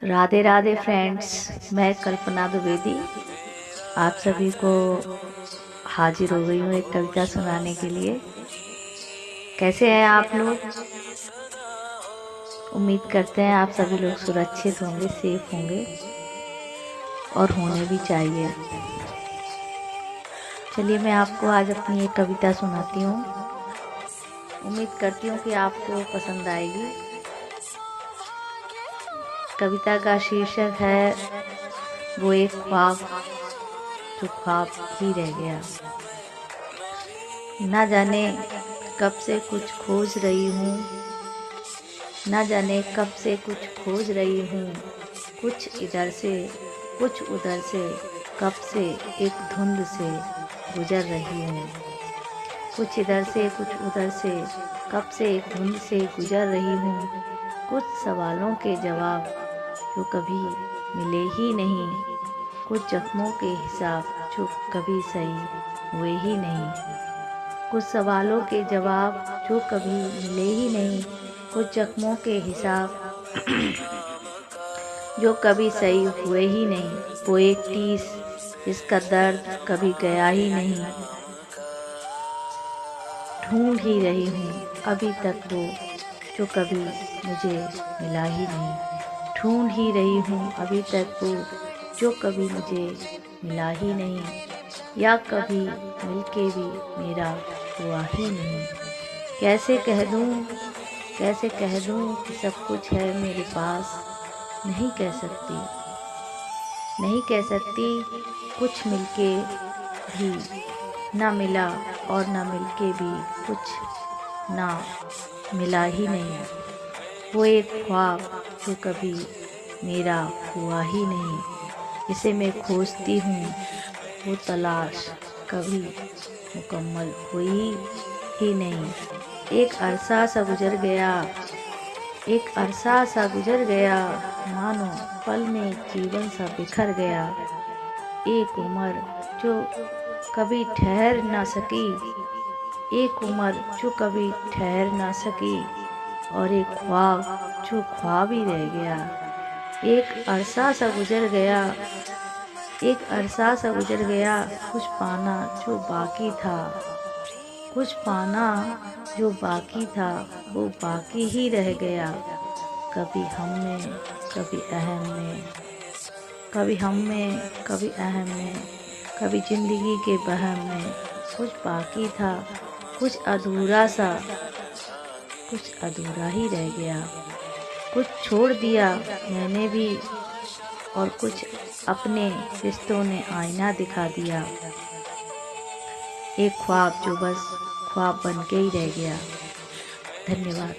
Radhe Radhe friends, मैं कल्पना द्विवेदी आप सभी को हाजिर हो गई हूँ एक कविता सुनाने के लिए। कैसे हैं आप लोग? उम्मीद करते हैं आप सभी लोग सुरक्षित होंगे, सेफ होंगे और होने भी चाहिए। चलिए मैं आपको आज अपनी एक कविता सुनाती हूँ। उम्मीद करती हूँ कि आपको पसंद आएगी। कविता का शीर्षक है वो एक ख्वाब जो ख्वाब ही रह गया। ना जाने कब से कुछ खोज रही हूँ, ना जाने कब से कुछ खोज रही हूँ। कुछ इधर से कुछ उधर से, कब से एक धुंध से गुजर रही हूँ। कुछ इधर से कुछ उधर से, कब से एक धुंध से गुजर रही हूँ। कुछ सवालों के जवाब जो कभी मिले ही नहीं, कुछ जख्मों के हिसाब जो कभी सही हुए ही नहीं। कुछ सवालों के जवाब जो कभी मिले ही नहीं, कुछ जख्मों के हिसाब जो कभी सही हुए ही नहीं। वो एक टीस जिसका दर्द कभी गया ही नहीं, ढूंढ ही रही हूँ अभी तक वो जो कभी मुझे मिला ही नहीं। ढूंढ ही रही हूँ अभी तक वो जो कभी मुझे मिला ही नहीं, या कभी मिलके भी मेरा हुआ ही नहीं। कैसे कह दूँ कि सब कुछ है मेरे पास, नहीं कह सकती, नहीं कह सकती। कुछ मिलके भी ना मिला और ना मिलके भी कुछ ना मिला ही नहीं। वो एक ख्वाब जो कभी मेरा हुआ ही नहीं, जिसे मैं खोजती हूँ वो तलाश कभी मुकम्मल हुई ही नहीं। एक अरसा सा गुजर गया, एक अरसा सा गुजर गया, मानो पल में जीवन सा बिखर गया। एक उम्र जो कभी ठहर ना सकी, एक उम्र जो कभी ठहर ना सकी, और एक ख्वाब जो ख्वाब ही रह गया। एक अरसा सा गुजर गया, एक अरसा सा गुजर गया, कुछ पाना जो बाकी था, कुछ पाना जो बाकी था वो बाकी ही रह गया। कभी हम में कभी अहम में, कभी हम में कभी अहम में, कभी जिंदगी के बहम में कुछ बाकी था, कुछ अधूरा सा, कुछ अधूरा ही रह गया। कुछ छोड़ दिया मैंने भी और कुछ अपने रिश्तों ने आईना दिखा दिया। एक ख्वाब जो बस ख्वाब बन के ही रह गया। धन्यवाद।